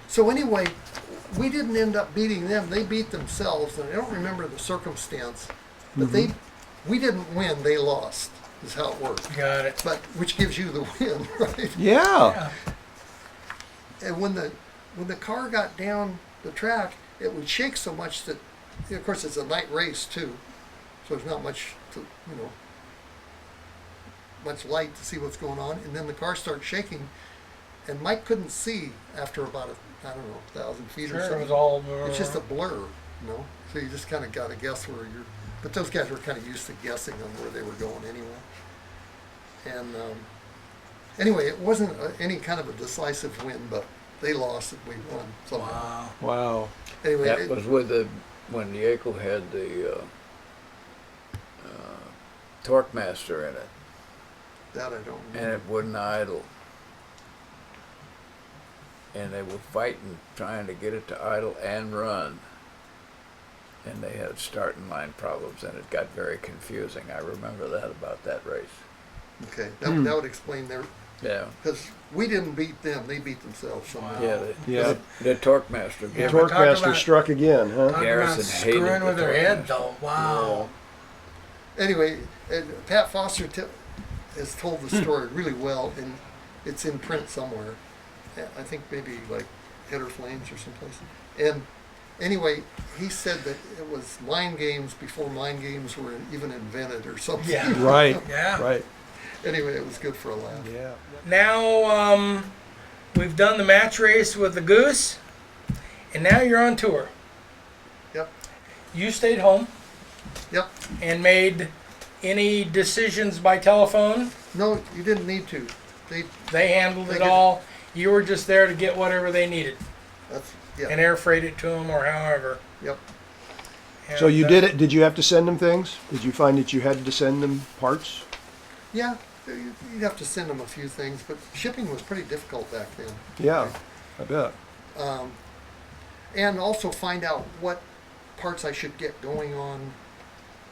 So anyway, we didn't end up beating them. They beat themselves, and I don't remember the circumstance. But we didn't win. They lost. Is how it worked. Got it. But which gives you the win, right? Yeah. And when the car got down the track, it would shake so much that, of course, it's a night race too, so there's not much much light to see what's going on. And then the car starts shaking, and Mike couldn't see after about 1,000 feet or something. It was all It's just a blur, So you just kind of got to guess where you're. But those guys were kind of used to guessing on where they were going anyway. And anyway, it wasn't any kind of a decisive win, but they lost and we won somehow. Wow. Anyway, That was with when Yeakel had the torque master in it, that I don't and remember. it wouldn't idle. And they were fighting, trying to get it to idle and run. And they had start and line problems, and it got very confusing. I remember that about that race. Okay, that would explain their. Yeah. Because we didn't beat them; they beat themselves somehow. Yeah. The torque master. The Yeah, torque talk master about- struck again, huh? Talking Garrison about hated screwing the with their torque head, master. though. Wow. Anyway, and Pat Foster has told the story really well, and it's in print somewhere. I think maybe like Header Flames or someplace. And anyway, he said that it was mind games before mind games were even invented or something. Yeah. Right. Yeah. Right. Anyway, it was good for a laugh. Yeah. Now, we've done the match race with the Goose, and now you're on tour. Yep. You stayed home Yep. and made any decisions by telephone. No, you didn't need to. They handled They it did. all. You were just there to get whatever they needed That's and air freight it to them or however. Yep. So And, you did it. Did you have to send them things? Did you find that you had to send them parts? Yeah. You'd have to send them a few things, but shipping was pretty difficult back then. Yeah, I bet. And also find out what parts I should get going on.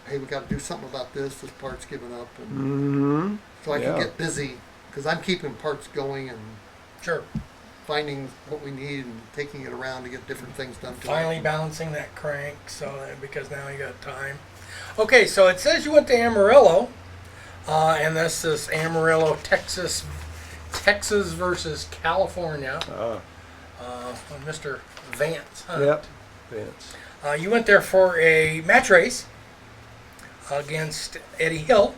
Hey, we got to do something about this. This part's given up, and Mm-hmm. so I Yeah. can get busy because I'm keeping parts going and Sure. finding what we need and taking it around to get different things done. To Finally it. balancing that crank, because now you got time. Okay, so it says you went to Amarillo, and this is Amarillo, Texas versus California. With Mr. Vance Hunt. Yep. Vance. You went there for a match race against Eddie Hill,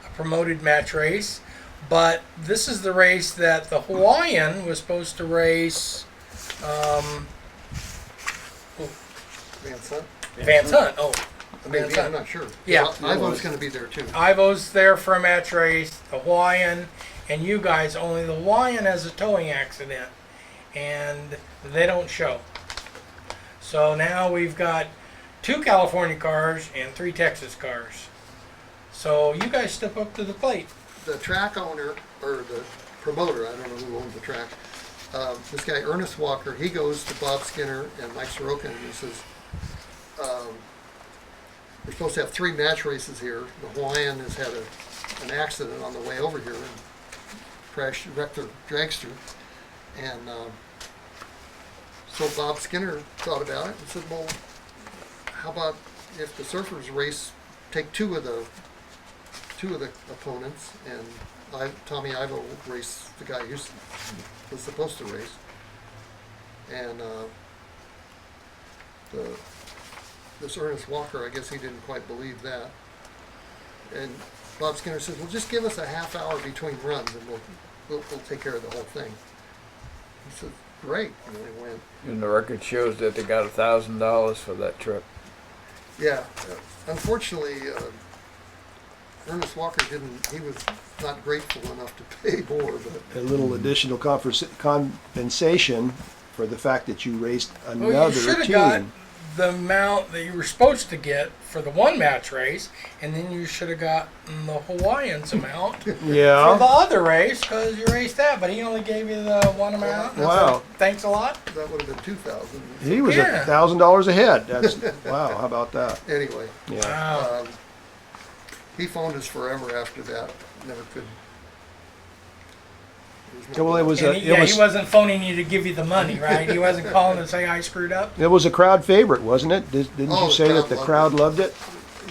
a promoted match race. But this is the race that the Hawaiian was supposed to race. Vance Hunt? Vance Hunt. Oh, Maybe, Vance I'm Hunt. not sure. Yeah. Ivan's going to be there too. Ivo's there for a match race. The Hawaiian and you guys. Only the Hawaiian has a towing accident, and they don't show. So now we've got 2 California cars and 3 Texas cars. So you guys step up to the plate. The track owner, or the promoter, I don't know who owns the track, this guy Ernest Walker, he goes to Bob Skinner and Mike Sorokin and he says, we're supposed to have 3 match races here. The Hawaiian has had an accident on the way over here and wrecked their dragster. And so Bob Skinner thought about it and said, well, how about if the surfers race, take two of the opponents, and Tommy Ivo will race the guy who was supposed to race. And this Ernest Walker, I guess he didn't quite believe that. And Bob Skinner says, well, just give us a half hour between runs and we'll take care of the whole thing. He said, great. And they went. And the record shows that they got $1,000 for that trip. Yeah. Unfortunately, Ernest Walker didn't, he was not grateful enough to pay more, but A little additional compensation for the fact that you raced Well, you another should have team. got the amount that you were supposed to get for the one match race, and then you should have gotten the Hawaiians amount for the Yeah. other race because you raced that, but he only gave you the one amount. and Wow. said, thanks a lot. that would have been 2,000. He was Yeah. $1,000 ahead. That's wow. How about that? Anyway, Yeah. Wow. he phoned us forever after that. Never could. Yeah, well, it was And a, he, it yeah, was he wasn't phoning you to give you the money, right? He wasn't calling to say I screwed up. it was a crowd favorite, wasn't it? Didn't Oh, you say that the loved crowd it. loved it?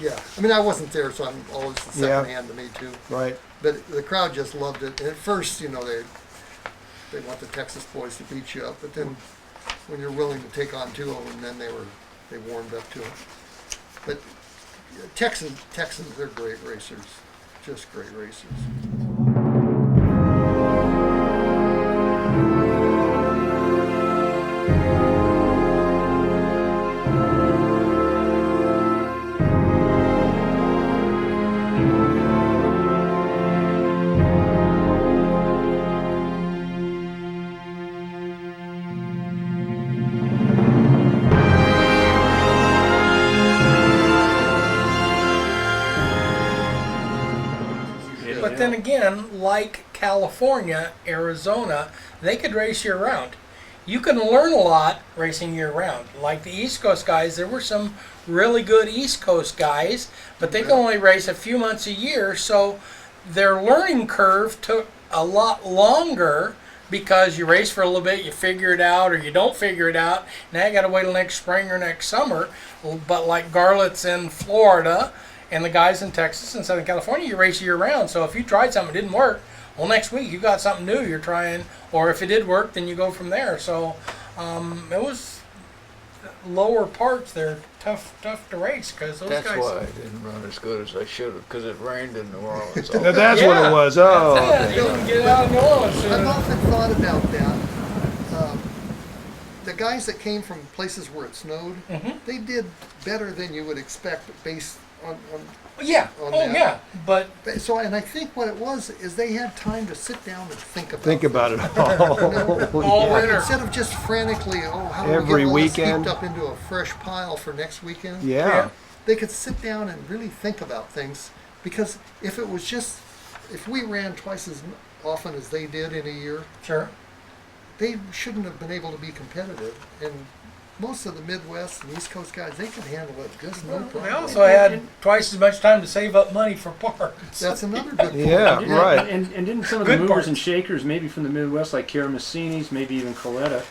Yeah, I mean, I wasn't there, so I'm always the Yeah. second hand to me too. Right. But the crowd just loved it. And at first, you know, they want the Texas boys to beat you up, but then when you're willing to take on two of them, then they warmed up to it. But Texans, they're great racers, just great racers. But then again, like California, Arizona, they could race year round. You can learn a lot racing year round. Like the East Coast guys, there were some really good East Coast guys, but they could only race a few months a year, so their learning curve took a lot longer because you race for a little bit, you figure it out, or you don't figure it out. Now you got to wait till next spring or next summer. But like Garlett's in Florida, and the guys in Texas and Southern California, you race year round. So if you tried something that didn't work, well, next week you got something new you're trying, or if it did work, then you go from there. So it was lower parts. They're tough to race because those That's guys. why I didn't run as good as I should have, because it rained in New Orleans. Now that's what Yeah. it was. Oh, Yeah, okay. you can get out of New Orleans. I've often thought about that. The guys that came from places where it snowed, they did better than you would expect based on Yeah. on Oh that. yeah. But so, and I think what it was is they had time to sit down and think about Think about it all. all Yeah. winter. Instead of just frantically, how do Every we get all this weekend. heaped up into a fresh pile for next weekend? Yeah. They could sit down and really think about things, because if it was just, if we ran twice as often as they did in a year, Sure. they shouldn't have been able to be competitive. And most of the Midwest and East Coast guys, they could handle it just no problem. They also had twice as much time to save up money for parts. That's another good point. Yeah, right. And didn't some of Good the movers parts. and shakers, maybe from the Midwest, like Karamessinis, maybe even Coletta,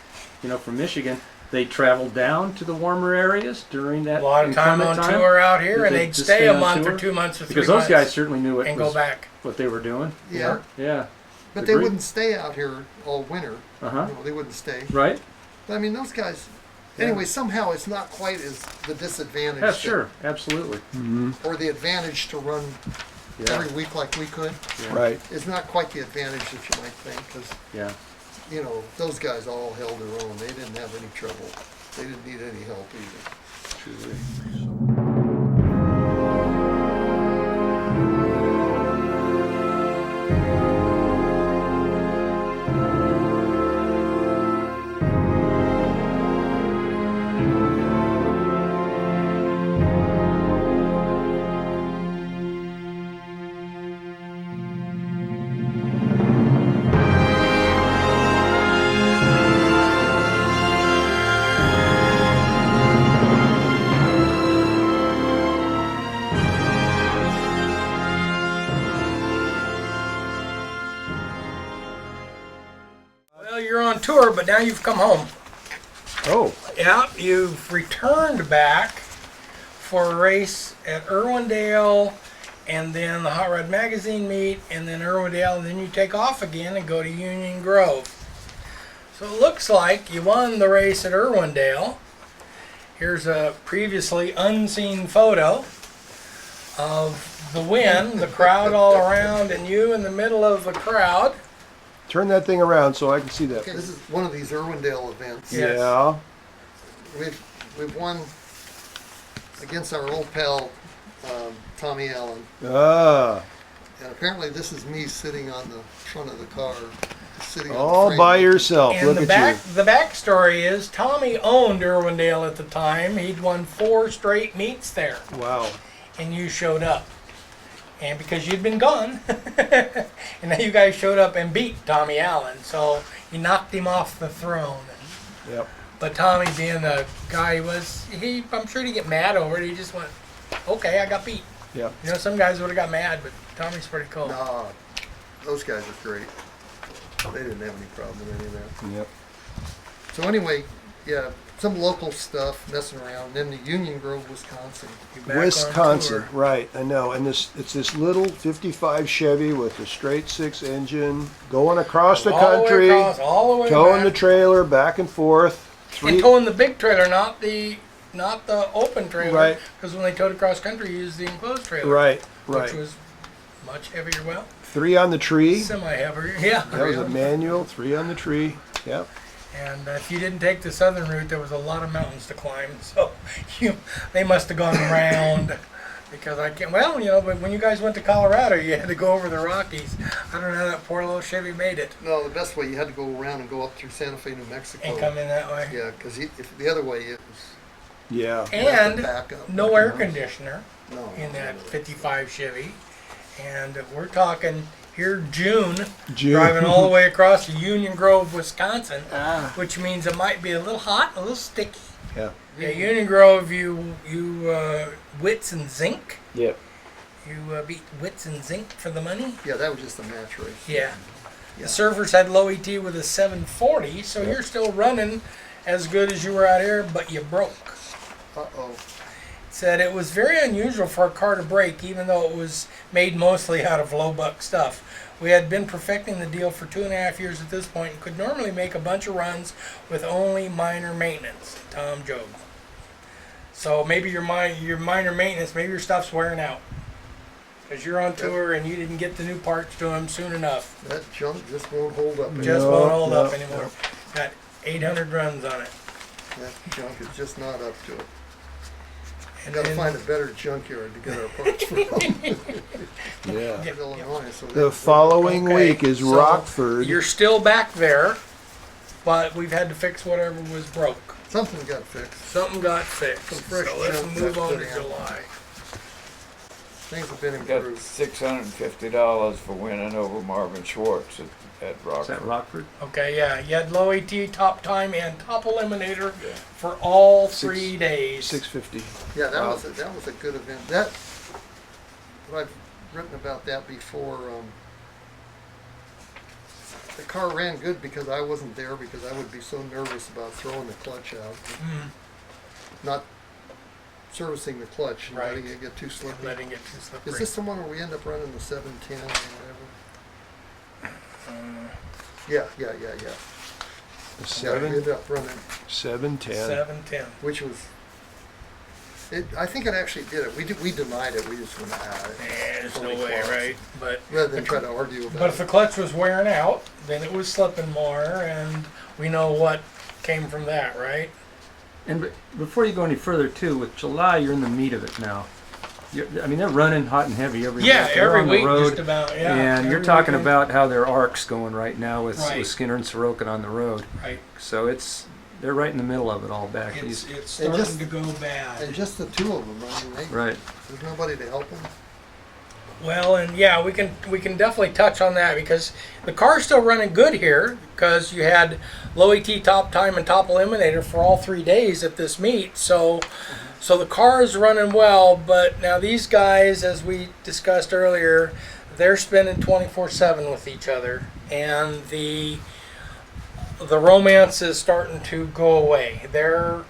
from Michigan, they traveled down to the warmer areas during that A lot of time on inclement time? tour out here, Did and they they'd just stay stay a on month or tour? 2 months or 3 Because months. those guys certainly knew and go back. what they were doing. Yeah, Yeah. but they Agreed. wouldn't stay out here all winter. Uh-huh. They wouldn't stay. Right? But I mean, those guys. Anyway, somehow it's not quite as the disadvantage. Yeah, that- sure. Absolutely. Or the advantage to run Yeah. every week like we could. Yeah. Right. It's not quite the advantage that you might think, because Yeah. those guys all held their own. They didn't have any trouble. They didn't need any help either. Well, you're on tour, but now you've come home. Oh, Yeah, you've returned back for a race at Irwindale, and then the Hot Rod Magazine meet, and then Irwindale, and then you take off again and go to Union Grove. So it looks like you won the race at Irwindale. Here's a previously unseen photo of the win, the crowd all around, and you in the middle of the crowd. turn that thing around so I can see that. Okay, this is one of these Irwindale events. Yes. Yeah. We've won against our old pal Tommy Allen. Ah. And apparently this is me sitting on the front of the car, sitting on the All frame. by yourself. And Look at the backstory is Tommy owned Irwindale at the time. He'd won 4 straight meets there, you. Wow. and you showed up. And because you'd been gone, and then you guys showed up and beat Tommy Allen, so you knocked him off the throne. Yep. But Tommy, being the guy he was, I'm sure he'd get mad over it. He just went, "Okay, I got beat." Yep. You know, some guys would have got mad, but Tommy's pretty cool. Nah, those guys are great. They didn't have any problem with any of that. Yep. So anyway, yeah, some local stuff, messing around. Then the Union Grove, Wisconsin. You're back on Wisconsin, tour. right? I know. And it's this little '55 Chevy with a straight 6 engine going across the All way country, across, all the way towing the back. trailer back and forth. And towing the big trailer, not the open trailer. Right. Because when they towed across country, you used the enclosed trailer. Right, Which right. was much heavier. Well, 3 on the tree. semi-heavier. Yeah. That was a manual. 3 on the tree. Yep. And if you didn't take the southern route, there was a lot of mountains to climb. So they must have gone around. Because I can't. Well, you know, but when you guys went to Colorado, you had to go over the Rockies. I don't know how that poor little Chevy made it No, the best way, you had to go around and go up through Santa Fe, New Mexico. and come in that way. Yeah, because if the other way, it was Yeah. you have to And back up. no air conditioner No, in that no. 55 Chevy. And we're talking here June, June. driving all the way across to Union Grove, Wisconsin, Ah. which means it might be a little hot, a little sticky. Yeah. Yeah, Union Grove, you Wits and Zinc. Yep. You beat Wits and Zinc for the money. Yeah, that was just a match race. Yeah. Yeah. The Surfers had low ET with a 740, so you're still running as good as you were out here, but you broke. Uh-oh. Said it was very unusual for a car to break, even though it was made mostly out of low buck stuff. We had been perfecting the deal for 2.5 years at this point and could normally make a bunch of runs with only minor maintenance. Tom Job. So maybe your minor maintenance, maybe your stuff's wearing out. Because you're on tour and you didn't get the new parts to them soon enough. That junk just won't hold up. Just anymore. won't hold up no, anymore. Got 800 runs on it. That junk is just not up to it. And Got to then- find a better junkyard to get our parts from. Yeah. Yep, Illinois. So The following Okay, week is so Rockford. You're still back there, but we've had to fix whatever was broke. something got fixed. Something got fixed. Some fresh So let's junk move got on put to in. July. Things have been Got improved. $650 for winning over Marvin Schwartz at Is Rockford. that Rockford? Okay, yeah, you had low AT, top time, and top eliminator for all 3 days. 650. Yeah, that Wow. was a good event. That what I've written about that before. The car ran good because I wasn't there because I would be so nervous about throwing the clutch out, Mm, not servicing the clutch and Right. letting it get too slippery. letting it too slippery. Is this the one where we end up running the 710 or whatever? Uh, Yeah. The Yeah, we 7, ended up running, 710. 710. which was. I think it actually did it. We denied it. We just went There's no Holy way, claws. right? But rather than try to argue about But if the it. clutch was wearing out, then it was slipping more, and we know what came from that, right? And before you go any further, too, with July, you're in the meat of it now. I mean, they're running hot and heavy every Yeah, week. They're every on week the road, just about. Yeah, and you're every talking weekend. about how their arc's going right now with Right. Skinner and Sorokin on the road. Right. So they're right in the middle of it all back It's east. it's And starting just- to go bad. And just the two of them. I mean, Right. there's nobody to help them. Well, and yeah, we can definitely touch on that because the car's still running good here because you had low ET, top time, and top eliminator for all 3 days at this meet. So the car is running well, but now these guys, as we discussed earlier, they're spending 24/7 with each other, and the romance is starting to go away. They're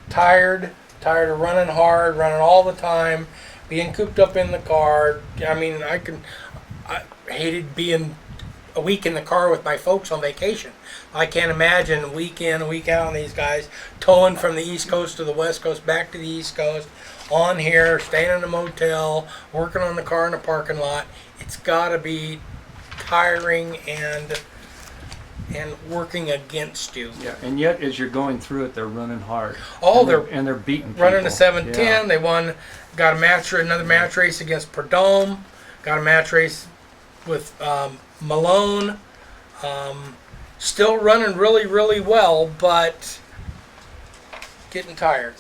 tired of running hard, running all the time, being cooped up in the car. I mean, I hated being a week in the car with my folks on vacation. I can't imagine week in, week out on these guys towing from the East Coast to the West Coast, back to the East Coast, on here, staying in a motel, working on the car in a parking lot. It's got to be tiring and working against you. Yeah, and yet as you're going through it, they're running hard. Oh, And they're beating people. running a 710. Yeah. They got another match race against Perdome. Got a match race with Malone. Still running really, really well, but getting tired.